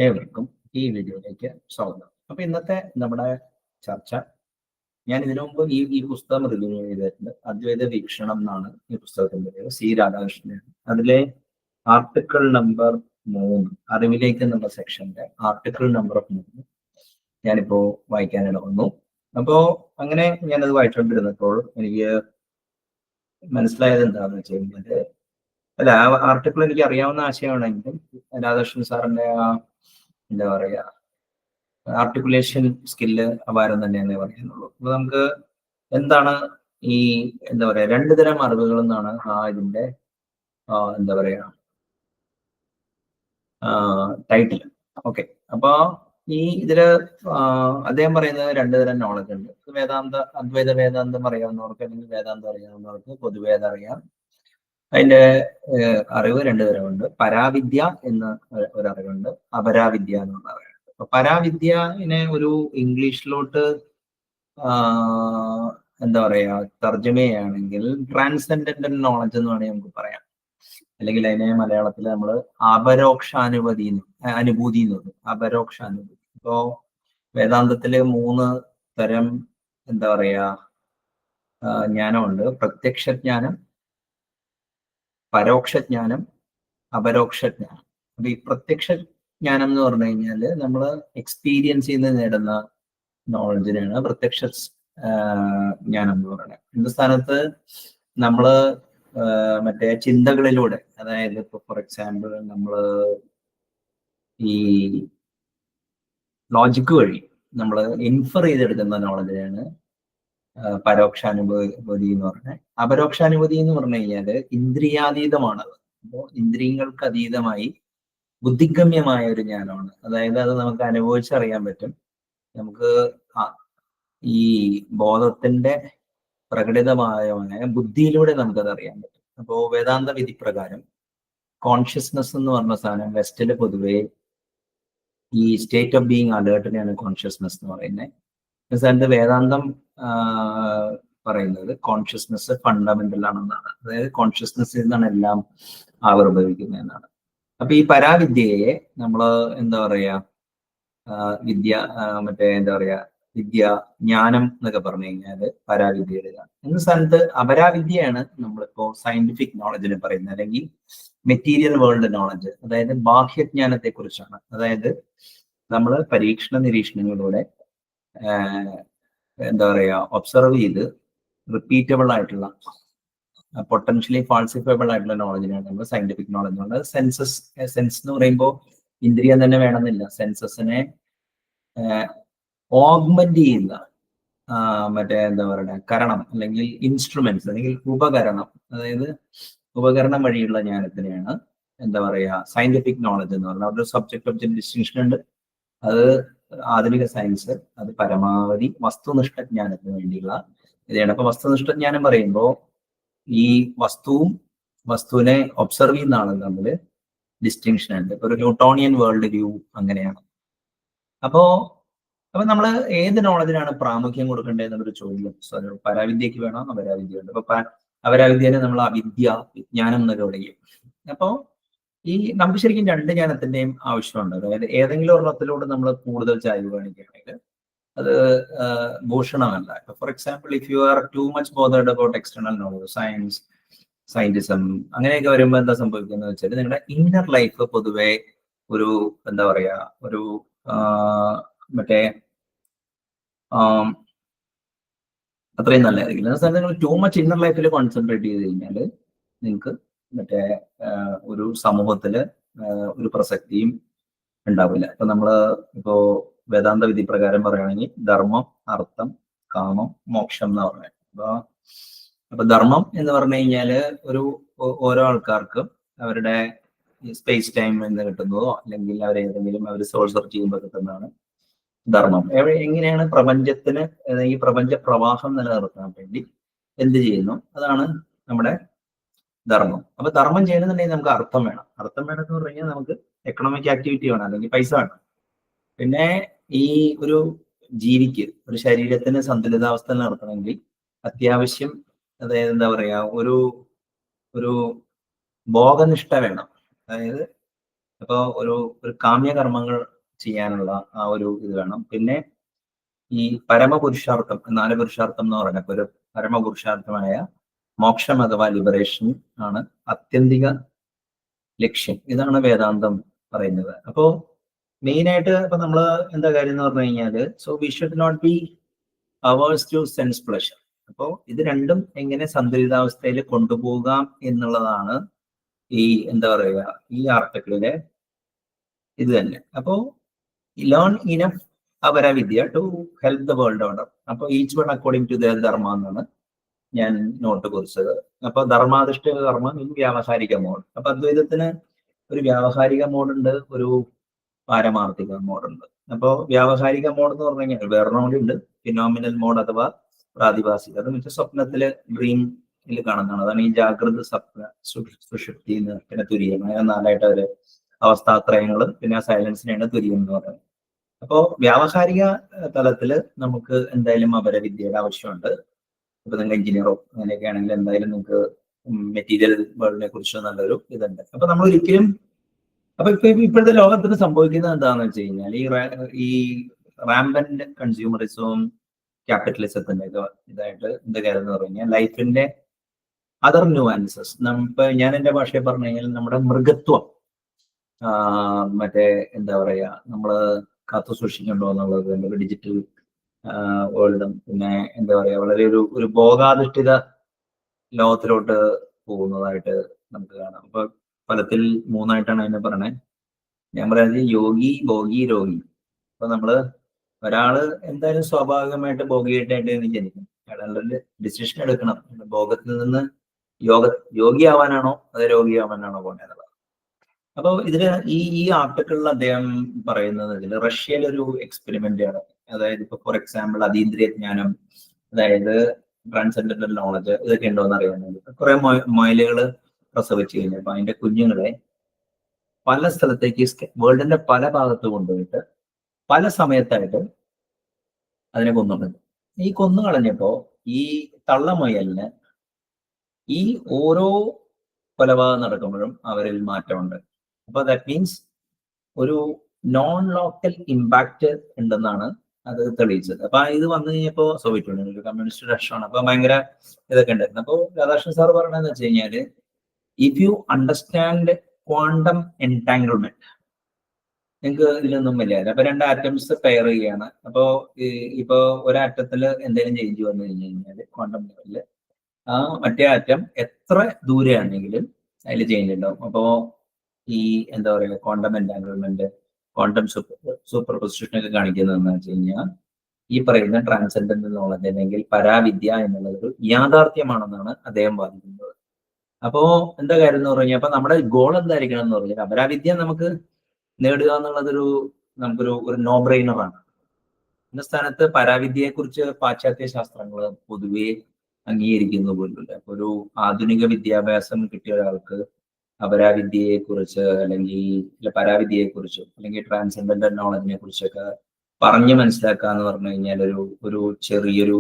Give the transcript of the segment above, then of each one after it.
ഏവർക്കും ഈ വീഡിയോയിലേക്ക് സ്വാഗതം. അപ്പൊ ഇന്നത്തെ നമ്മുടെ ചർച്ച, ഞാൻ ഇതിനു മുമ്പ് ഈ പുസ്തകം റിവ്യൂ ചെയ്തിട്ടുണ്ട്. അദ്വൈത വീക്ഷണം എന്നാണ് ഈ പുസ്തകത്തിന്റെ പേര്. സി രാധാകൃഷ്ണനാണ്. അതിലെ ആർട്ടിക്കിൾ നമ്പർ 3, അറിവിലേക്ക് എന്നുള്ള സെക്ഷന്റെ ആർട്ടിക്കിൾ നമ്പർ 3 ഞാനിപ്പോ വായിക്കാനിട വന്നു. അപ്പോ അങ്ങനെ ഞാനത് വായിച്ചുകൊണ്ടിരുന്നപ്പോൾ എനിക്ക് മനസ്സിലായത് എന്താണെന്ന് വെച്ച് കഴിഞ്ഞാല്, അല്ല, ആ ആർട്ടിക്കിൾ എനിക്ക് അറിയാവുന്ന ആശയമാണെങ്കിലും രാധാകൃഷ്ണൻ സാറിന്റെ ആ എന്താ പറയാ ആർട്ടിക്കുലേഷൻ സ്കില്ല് അപാരം തന്നെയെന്നേ പറയാനുള്ളൂ. അപ്പൊ നമുക്ക് എന്താണ് ഈ എന്താ പറയാ രണ്ടു തരം അറിവുകൾ എന്നാണ് ഇതിന്റെ എന്താ പറയാ ടൈറ്റിൽ. ഓക്കെ, അപ്പൊ ഈ ഇതില് അദ്ദേഹം പറയുന്നത് രണ്ടു തരം നോളജ് ഉണ്ട്. അദ്വൈത വേദാന്തം അറിയാവുന്നവർക്ക് അല്ലെങ്കിൽ വേദാന്തം അറിയാവുന്നവർക്ക് പൊതുവേ അതറിയാം. അതിന്റെ അറിവ് രണ്ടു തരമുണ്ട്. പരാവിദ്യ എന്ന ഒരറിവുണ്ട്, അപരാവിദ്യ എന്നുള്ള അറിവുണ്ട്. അപ്പൊ പരാവിദ്യനെ ഒരു ഇംഗ്ലീഷിലോട്ട് എന്താ പറയാ തർജ്ജമയാണെങ്കിൽ ട്രാൻസെൻഡന്റൽ നോളജ് എന്ന് വേണമെങ്കിൽ നമുക്ക് പറയാം. അല്ലെങ്കിൽ അതിനെ മലയാളത്തിൽ നമ്മൾ അപരോക്ഷാനുഭൂതി എന്ന് പറയും. അപരോക്ഷാനുഭൂതി. ഇപ്പോ വേദാന്തത്തില് 3 തരം എന്താ പറയാ ജ്ഞാനമുണ്ട്. പ്രത്യക്ഷജ്ഞാനം, പരോക്ഷജ്ഞാനം, അപരോക്ഷജ്ഞാനം. അപ്പൊ ഈ പ്രത്യക്ഷ ജ്ഞാനം എന്ന് പറഞ്ഞു കഴിഞ്ഞാൽ നമ്മൾ എക്സ്പീരിയൻസ് ചെയ്ത് നേടുന്ന നോളജിനാണ് പ്രത്യക്ഷ ജ്ഞാനം എന്ന് പറയുന്നത്. ഇന്ന സ്ഥാനത്ത് നമ്മള് മറ്റേ ചിന്തകളിലൂടെ, അതായത് ഇപ്പൊ ഫോർ എക്സാമ്പിൾ നമ്മള് ഈ ലോജിക്ക് വഴി നമ്മൾ ഇൻഫർ ചെയ്തെടുക്കുന്ന നോളജിനാണ് പരോക്ഷാനുഭൂതി എന്ന് പറഞ്ഞത്. അപരോക്ഷാനുഭൂതി എന്ന് പറഞ്ഞു കഴിഞ്ഞാല് ഇന്ദ്രിയാതീതമാണത്. അപ്പോൾ ഇന്ദ്രിയങ്ങൾക്ക് അതീതമായി ബുദ്ധിഗമ്യമായ ഒരു ജ്ഞാനമാണ്. അതായത് അത് നമുക്ക് അനുഭവിച്ചറിയാൻ പറ്റും. നമുക്ക് ഈ ബോധത്തിന്റെ പ്രകടിതമായ ബുദ്ധിയിലൂടെ നമുക്കത് അറിയാൻ പറ്റും. അപ്പോ വേദാന്ത വിധി പ്രകാരം കോൺഷ്യസ്നെസ് എന്ന് പറഞ്ഞ സാധനം വെസ്റ്റില് പൊതുവെ ഈ സ്റ്റേറ്റ് ഓഫ് ബീങ് അലേർട്ടിനെയാണ് കോൺഷ്യസ്നെസ് എന്ന് പറയുന്നത്. സ്ഥാനത്ത് വേദാന്തം പറയുന്നത് കോൺഷ്യസ്നെസ് ഫണ്ടമെന്റൽ ആണെന്നാണ്. അതായത് കോൺഷ്യസ്നെസ്സിൽ നിന്നാണ് എല്ലാം ആവിർഭവിക്കുന്നത് എന്നാണ്. അപ്പൊ ഈ പരാവിദ്യയെ നമ്മള് എന്താ പറയാ വിദ്യ എന്താ പറയാ ജ്ഞാനം എന്നൊക്കെ പറഞ്ഞു കഴിഞ്ഞാൽ പരാവിദ്യയുടേതാണ്. എന്ന സ്ഥാനത്ത് അപരാവിദ്യയാണ് നമ്മളിപ്പോ സയന്റിഫിക് നോളജിന് പറയുന്നത്, അല്ലെങ്കിൽ മെറ്റീരിയൽ വേൾഡ് നോളജ്. അതായത് ബാഹ്യജ്ഞാനത്തെ കുറിച്ചാണ്. അതായത് നമ്മൾ പരീക്ഷണ നിരീക്ഷണങ്ങളിലൂടെ എന്താ പറയാ ഒബ്സർവ് ചെയ്ത് റിപ്പീറ്റബിൾ ആയിട്ടുള്ള പൊട്ടൻഷ്യലി ഫാൾസിഫയബിൾ ആയിട്ടുള്ള നോളജിനാണ് നമ്മൾ സയന്റിഫിക് നോളജ് എന്നുള്ളത്. സെൻസ് എന്ന് പറയുമ്പോൾ ഇന്ദ്രിയം തന്നെ വേണമെന്നില്ല. സെൻസസിനെ ഓഗ്മെന്റ് ചെയ്യുന്ന മറ്റേ എന്താ പറയുക കരണം, അല്ലെങ്കിൽ ഇൻസ്ട്രുമെന്റ്സ്, അല്ലെങ്കിൽ ഉപകരണം. അതായത് ഉപകരണം വഴിയുള്ള ജ്ഞാനത്തിനെയാണ് എന്താ പറയുക സയന്റിഫിക് നോളജ് എന്ന് പറഞ്ഞാൽ. അവിടെ സബ്ജക്ട് ഒബ്ജക്ട് ഡിസ്റ്റിങ്ഷൻ ഉണ്ട്. അത് ആധുനിക സയൻസ് അത് പരമാവധി വസ്തുനിഷ്ഠ ജ്ഞാനത്തിന് വേണ്ടിയുള്ള ഇതാണ്. അപ്പൊ വസ്തുനിഷ്ഠ ജ്ഞാനം പറയുമ്പോൾ ഈ വസ്തുവിനെ ഒബ്സർവ് ചെയ്യുന്ന ആളും തമ്മിൽ ഡിസ്റ്റിങ്ഷൻ ഉണ്ട്. ഒരു ന്യൂട്ടോണിയൻ വേൾഡ് വ്യൂ അങ്ങനെയാണ്. അപ്പോ നമ്മൾ ഏത് നോളജിനാണ് പ്രാമുഖ്യം കൊടുക്കേണ്ടത് എന്നൊരു ചോദ്യം പരാവിദ്യക്ക് വേണോ അപരാവിദ്യ ഉണ്ട്. അപ്പൊ അപരാവിദ്യനെ നമ്മൾ അവിദ്യ, വിജ്ഞാനം എന്നൊക്കെ വിളിക്കും. അപ്പോ ഈ നമുക്ക് ശരിക്കും രണ്ട് ജ്ഞാനത്തിന്റെയും ആവശ്യമുണ്ട്. അതായത് ഏതെങ്കിലും ഒരെണ്ണത്തിലൂടെ നമ്മൾ കൂടുതൽ ചായ്വ് കാണിക്കുകയാണെങ്കിൽ അത് ഭൂഷണമല്ല. For example, if you are too much bothered about external knowledge, scientism അങ്ങനെയൊക്കെ വരുമ്പോൾ എന്താ സംഭവിക്കുന്നത് വെച്ചാൽ നിങ്ങളുടെ ഇന്നർ ലൈഫ് പൊതുവെ ഒരു എന്താ പറയാ ഒരു മറ്റേ അത്രയും നല്ലതായിരിക്കില്ല. എന്ന നിങ്ങൾ ടു മച്ച് ഇന്നർ ലൈഫിൽ കോൺസെൻട്രേറ്റ് ചെയ്ത് കഴിഞ്ഞാൽ നിങ്ങൾക്ക് മറ്റേ ഒരു സമൂഹത്തില് ഒരു പ്രസക്തിയും ഉണ്ടാവില്ല. ഇപ്പൊ നമ്മള് ഇപ്പോ വേദാന്ത വിധി പ്രകാരം പറയുകയാണെങ്കിൽ ധർമ്മം, അർത്ഥം, കാമം, മോക്ഷം എന്ന് പറയുന്നത്. അപ്പൊ ധർമ്മം എന്ന് പറഞ്ഞു കഴിഞ്ഞാല് ഓരോ ആൾക്കാർക്കും അവരുടെ സ്പേസ് ടൈം എന്ന് കിട്ടുന്നതോ അല്ലെങ്കിൽ അവർ സോൾ സെർച്ച് ചെയ്യുമ്പോൾ കിട്ടുന്നതാണ് ധർമ്മം. എങ്ങനെയാണ് പ്രപഞ്ചത്തിന് ഈ പ്രപഞ്ച പ്രവാഹം നിലനിർത്താൻ വേണ്ടി എന്ത് ചെയ്യുന്നു, അതാണ് നമ്മുടെ ധർമ്മം. അപ്പൊ ധർമ്മം ചെയ്യണമെന്നുണ്ടെങ്കിൽ നമുക്ക് അർത്ഥം വേണം. അർത്ഥം വേണമെന്ന് പറഞ്ഞു കഴിഞ്ഞാൽ നമുക്ക് എക്കണോമിക് ആക്ടിവിറ്റി വേണം, അല്ലെങ്കിൽ പൈസ വേണം. പിന്നെ ഈ ഒരു ജീവിക്ക്, ഒരു ശരീരത്തിന് സന്തുലിതാവസ്ഥ നടത്തണമെങ്കിൽ അത്യാവശ്യം അതായത് എന്താ പറയാ ഒരു ഭോഗനിഷ്ഠ വേണം. അതായത് അപ്പോൾ ഒരു കാമ്യകർമ്മങ്ങൾ ചെയ്യാനുള്ള ആ ഒരു ഇത് വേണം. പിന്നെ ഈ പരമപുരുഷാർത്ഥം, 4 പുരുഷാർത്ഥം എന്ന് പറയുന്നത് ഒരു പരമപുരുഷാർത്ഥമായ മോക്ഷം അഥവാ ലിബറേഷൻ ആണ് ആത്യന്തിക ലക്ഷ്യം. ഇതാണ് വേദാന്തം പറയുന്നത്. അപ്പോ മെയിനായിട്ട് ഇപ്പൊ നമ്മള് എന്താ കാര്യം എന്ന് പറഞ്ഞു കഴിഞ്ഞാല്, so we should not be averse to sense pleasure. അപ്പോ ഇത് രണ്ടും എങ്ങനെ സന്തുലിതാവസ്ഥയിൽ കൊണ്ടുപോകാം എന്നുള്ളതാണ് ഈ എന്താ പറയുക ഈ ആർട്ടിക്കിളിലെ ഇത് തന്നെ. അപ്പോ ലേൺ ഇനഫ് അപരവിദ്യ to help the world order. അപ്പൊ each one according to their dharma എന്നാണ് ഞാൻ നോട്ട് കുറിച്ചത്. അപ്പൊ ധർമാധിഷ്ഠിത കർമ്മം, ഈ വ്യാവഹാരിക മോഡ്. അപ്പൊ അദ്വൈതത്തിന് ഒരു വ്യാവഹാരിക മോഡുണ്ട്, ഒരു പാരമാർത്ഥിക മോഡുണ്ട്. അപ്പോൾ വ്യാവഹാരിക മോഡ് എന്ന് പറഞ്ഞു കഴിഞ്ഞാൽ വേറൊന്നുകൂടിയുണ്ട്, ഫിനോമിനൽ മോഡ് അഥവാ പ്രാതിഭാസിക. അത് വെച്ചാൽ സ്വപ്നത്തില് ഡ്രീമിൽ കാണുന്നതാണ്. അതാണ് ഈ ജാഗ്രത, സ്വപ്ന, സുഷുപ്തി, പിന്നെ തുരീയം, അങ്ങനെ 4ആയിട്ട് അവര് അവസ്ഥാത്രയങ്ങള്, പിന്നെ സൈലൻസിനെയാണ് തുരീയം എന്ന് പറയുന്നത്. അപ്പോ വ്യാവഹാരിക തലത്തില് നമുക്ക് എന്തായാലും അപരവിദ്യയുടെ ആവശ്യമുണ്ട്. ഇപ്പൊ നിങ്ങൾ എഞ്ചിനീയറോ അങ്ങനെയൊക്കെ ആണെങ്കിൽ എന്തായാലും നിങ്ങൾക്ക് മെറ്റീരിയൽ വേൾഡിനെ കുറിച്ച് നല്ലൊരു ഇതുണ്ട്. അപ്പൊ നമ്മൾ ഒരിക്കലും അപ്പൊ ഇപ്പോഴത്തെ ലോകത്തിന് സംഭവിക്കുന്നത് എന്താണെന്ന് വെച്ച് കഴിഞ്ഞാൽ ഈ റാമ്പന്റ് കൺസ്യൂമറിസവും ക്യാപിറ്റലിസത്തിന്റെ ഇതായിട്ട് എന്താ കാര്യം എന്ന് പറഞ്ഞു കഴിഞ്ഞാൽ ലൈഫിന്റെ അതർ ന്യൂആൻസസ്. ഇപ്പൊ ഞാൻ എന്റെ ഭാഷയിൽ പറഞ്ഞു കഴിഞ്ഞാൽ നമ്മുടെ മൃഗത്വം മറ്റേ എന്താ പറയാ നമ്മള് കാത്തു സൂക്ഷിക്കണ്ടോ എന്നുള്ളത് ഡിജിറ്റൽ വേൾഡും, പിന്നെ എന്താ പറയാ വളരെ ഒരു ഭോഗാധിഷ്ഠിത ലോകത്തിലോട്ട് പോകുന്നതായിട്ട് നമുക്ക് കാണാം. അപ്പൊ ഫലത്തിൽ 3ആയിട്ടാണ് അതിനെ പറയണേ. ഞാൻ പറയുന്നത് യോഗി, ഭോഗി, രോഗി. അപ്പൊ നമ്മള് ഒരാള് എന്തായാലും സ്വാഭാവികമായിട്ട് ഭോഗിയായിട്ടായിട്ട് ജനിക്കും. അയാളുടെ ഡിസിഷൻ എടുക്കണം, ഭോഗത്തിൽ നിന്ന് യോഗിയാവാനാണോ അതോ രോഗിയാവാനാണോ പോകേണ്ടത്. അപ്പോൾ ഇതില് ഈ ആർട്ടിക്കിളിൽ അദ്ദേഹം പറയുന്നത് റഷ്യയിലെ ഒരു എക്സ്പെരിമെന്റ് ആണ്. അതായത് ഇപ്പൊ ഫോർ എക്സാമ്പിൾ അതീന്ദ്രിയ ജ്ഞാനം, അതായത് ട്രാൻസെൻഡന്റൽ നോളജ്, ഇതൊക്കെ ഉണ്ടോ എന്ന് അറിയാൻ വേണ്ടി കുറെ മൊയലുകള് പ്രസവിച്ചു കഴിഞ്ഞപ്പോ അതിന്റെ കുഞ്ഞുങ്ങളെ പല സ്ഥലത്തേക്ക് വേൾഡിന്റെ പല ഭാഗത്ത് കൊണ്ടുപോയിട്ട് പല സമയത്തായിട്ട് അതിനെ കൊന്നുകളഞ്ഞു. ഈ കൊന്നു കളഞ്ഞപ്പോ ഈ തള്ളമൊയലിന് ഈ ഓരോ കൊലപാതകം നടക്കുമ്പോഴും അവരിൽ മാറ്റമുണ്ട്. അപ്പൊ ദാറ്റ് മീൻസ് ഒരു നോൺ ലോക്കൽ ഇമ്പാക്ട് ഉണ്ടെന്നാണ് അത് തെളിയിച്ചത്. അപ്പൊ ഇത് വന്നു കഴിഞ്ഞപ്പോ സോവിയറ്റ് യൂണിയൻ ഒരു കമ്മ്യൂണിസ്റ്റ് രാഷ്ട്രമാണ്. അപ്പൊ ഭയങ്കര ഇതൊക്കെ ഉണ്ടായിരുന്നു. അപ്പൊ രാധാകൃഷ്ണൻ സാർ പറയണെന്ന് വെച്ച് കഴിഞ്ഞാല്, ഇഫ് യു അണ്ടർസ്റ്റാൻഡ് ക്വാണ്ടം എൻടാങ്കിൾമെന്റ്, നിങ്ങൾക്ക് ഇതിലൊന്നും വലിയ. അപ്പൊ 2 ആറ്റംസ് പെയർ ചെയ്യുകയാണ്. അപ്പോ ഇപ്പൊ ഒരാറ്റത്തില് എന്തെങ്കിലും ചേഞ്ച് വന്നു കഴിഞ്ഞു കഴിഞ്ഞാല് ക്വാണ്ടം ലെവലില് ആ മറ്റേ ആറ്റം എത്ര ദൂരെയാണെങ്കിലും അതിൽ ചേഞ്ച് ഉണ്ടാവും. അപ്പോ ഈ എന്താ പറയുക ക്വാണ്ടം എൻടാങ്കിൾമെന്റ്, ക്വാണ്ടം സൂപ്പർ പൊസിഷൻ ഒക്കെ കാണിക്കുന്നതെന്ന് വെച്ച് കഴിഞ്ഞാൽ ഈ പറയുന്ന ട്രാൻസെൻഡന്റൽ നോളജ് അല്ലെങ്കിൽ പരാവിദ്യ എന്നുള്ളത് ഒരു യാഥാർത്ഥ്യമാണെന്നാണ് അദ്ദേഹം വാദിക്കുന്നത്. അപ്പോ എന്താ കാര്യം എന്ന് പറഞ്ഞാൽ അപ്പൊ നമ്മുടെ ഗോൾ എന്തായിരിക്കണം എന്ന് പറഞ്ഞാൽ അപരാവിദ്യ നമുക്ക് നേടുക എന്നുള്ളതൊരു നമുക്കൊരു നോ ബ്രെയിനറാണ്. എന്ന സ്ഥാനത്ത് പരാവിദ്യയെ കുറിച്ച് പാശ്ചാത്യ ശാസ്ത്രങ്ങൾ പൊതുവെ അംഗീകരിക്കുന്ന പോലുമില്ല. അപ്പൊ ഒരു ആധുനിക വിദ്യാഭ്യാസം കിട്ടിയ ഒരാൾക്ക് അപരാവിദ്യയെ കുറിച്ച് അല്ലെങ്കിൽ പരാവിദ്യയെ കുറിച്ചും അല്ലെങ്കിൽ ട്രാൻസെൻഡന്റൽ നോളജിനെ കുറിച്ചൊക്കെ പറഞ്ഞ് മനസ്സിലാക്കുക എന്ന് പറഞ്ഞു കഴിഞ്ഞാൽ ഒരു ചെറിയൊരു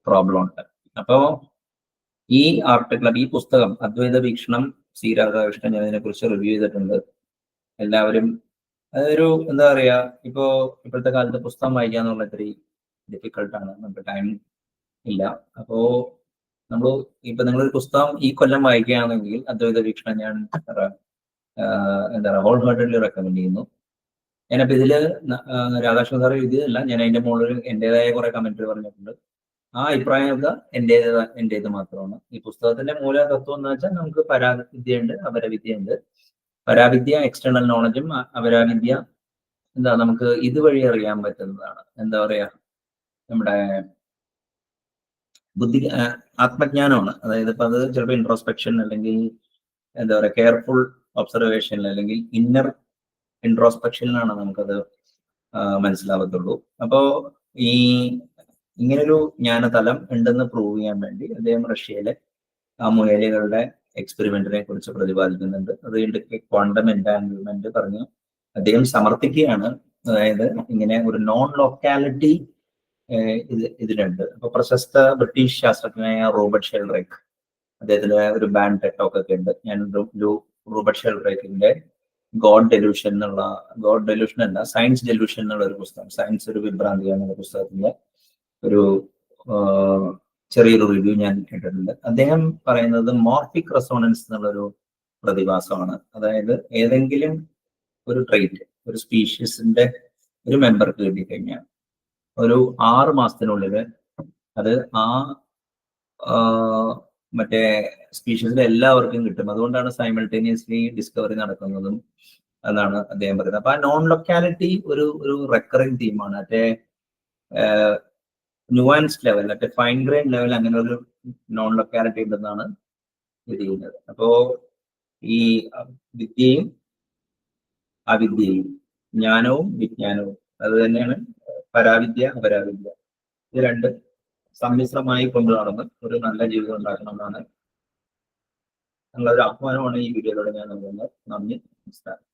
പ്രോബ്ലം ഉണ്ട്. അപ്പോ ഈ ആർട്ടിക്കിൾ, ഈ പുസ്തകം അദ്വൈത വീക്ഷണം, സി രാധാകൃഷ്ണൻ, ഞാൻ ഇതിനെ കുറിച്ച് റിവ്യൂ ചെയ്തിട്ടുണ്ട്. എല്ലാവരും അതൊരു എന്താ പറയാ ഇപ്പോഴത്തെ കാലത്ത് പുസ്തകം വായിക്കുക എന്നുള്ള ഇത്തിരി ഡിഫിക്കൾട്ടാണ്, നമുക്ക് ടൈം ഇല്ല. അപ്പോ നിങ്ങളൊരു പുസ്തകം ഈ കൊല്ലം വായിക്കുകയാണെങ്കിൽ അദ്വൈത വീക്ഷണം ഞാൻ എന്താ പറയുക ഹോൾ ഹാർട്ടഡ്ലി റെക്കമെൻഡ് ചെയ്യുന്നു. ഞാനപ്പോ ഇതില് രാധാകൃഷ്ണൻ സാർ എഴുതിയതല്ല, ഞാൻ അതിന്റെ മുകളിൽ എന്റേതായ കുറെ കമന്റ് പറഞ്ഞിട്ടുണ്ട്. ആ അഭിപ്രായമൊക്കെ എന്റേത് മാത്രമാണ്. ഈ പുസ്തകത്തിന്റെ മൂല തത്വം എന്ന് വെച്ചാൽ നമുക്ക് പരാവിദ്യ ഉണ്ട്, അപരവിദ്യ ഉണ്ട്. പരാവിദ്യ എക്സ്റ്റേണൽ നോളജും, അപരാവിദ്യ നമുക്ക് ഇതുവഴി അറിയാൻ പറ്റുന്നതാണ്. എന്താ പറയാ നമ്മുടെ ആത്മജ്ഞാനമാണ്. അതായത് ഇപ്പൊ അത് ചിലപ്പോൾ ഇൻട്രോസ്പെക്ഷൻ അല്ലെങ്കിൽ എന്താ പറയുക കെയർഫുൾ ഒബ്സർവേഷൻ അല്ലെങ്കിൽ ഇന്നർ ഇൻട്രോസ്പെക്ഷനിലാണ് നമുക്കത് മനസ്സിലാവത്തുള്ളൂ. അപ്പോ ഇങ്ങനൊരു ജ്ഞാനതലം ഉണ്ടെന്ന് പ്രൂവ് ചെയ്യാൻ വേണ്ടി അദ്ദേഹം റഷ്യയിലെ ആ മുയലുകളുടെ എക്സ്പെരിമെന്റിനെ കുറിച്ച് പ്രതിപാദിക്കുന്നുണ്ട്. അത് ക്വാണ്ടം എൻടാങ്കിൾമെന്റ് പറഞ്ഞു അദ്ദേഹം സമർത്ഥിക്കുകയാണ്. അതായത് ഇങ്ങനെ ഒരു നോൺ ലോക്കാലിറ്റി ഇതിലുണ്ട്. അപ്പൊ പ്രശസ്ത ബ്രിട്ടീഷ് ശാസ്ത്രജ്ഞനായ റോബർട്ട് ഷെൽഡ്രേക്ക്, അദ്ദേഹത്തിന്റെ ഒരു ബാൻഡ് ടെഡ് ടോക്ക് ഒക്കെ ഉണ്ട്. ഞാൻ ഒരു റോബർട്ട് ഷെൽഡ്രേക്കിന്റെ ഗോഡ് ഡെലൂഷൻ അല്ല, സയൻസ് ഡെലൂഷൻ എന്നുള്ള ഒരു പുസ്തകം, സയൻസ് ഒരു വിഭ്രാന്തി എന്നുള്ള പുസ്തകത്തിന്റെ ഒരു ചെറിയൊരു റിവ്യൂ ഞാൻ കേട്ടിട്ടുണ്ട്. അദ്ദേഹം പറയുന്നത് മോർഫിക് റെസോണൻസ് എന്നുള്ളൊരു പ്രതിഭാസമാണ്. അതായത് ഏതെങ്കിലും ഒരു ട്രെയിറ്റ് ഒരു സ്പീഷീസിന്റെ ഒരു മെമ്പർക്ക് കിട്ടിക്കഴിഞ്ഞാൽ ഒരു 6 മാസത്തിനുള്ളിൽ അത് മറ്റേ സ്പീഷീസിലെ എല്ലാവർക്കും കിട്ടും. അതുകൊണ്ടാണ് സൈമൾട്ടേനിയസ്ലി ഡിസ്കവറി നടക്കുന്നതും എന്നാണ് അദ്ദേഹം പറയുന്നത്. അപ്പൊ ആ നോൺ ലൊക്കാലിറ്റി ഒരു റെക്കറിങ് തീമാണ്. മറ്റേ ന്യൂവാൻസ് ലെവൽ, മറ്റേ ഫൈൻ ഗ്രെയിൻ ലെവൽ അങ്ങനെ ഒരു നോൺ ലൊക്കാലിറ്റി ഉണ്ടെന്നാണ് ഇത് ചെയ്യുന്നത്. അപ്പോ ഈ വിദ്യയും അവിദ്യയും, ജ്ഞാനവും വിജ്ഞാനവും അത് തന്നെയാണ് പരാവിദ്യ അപരാവിദ്യ. ഇത് രണ്ട് സമ്മിശ്രമായി കൊണ്ടു നടന്ന് ഒരു നല്ല ജീവിതം ഉണ്ടാക്കണം എന്നാണ് ഒരു ആഹ്വാനമാണ് ഈ വീഡിയോയിലൂടെ ഞാൻ നൽകുന്നത്. നന്ദി, നമസ്കാരം.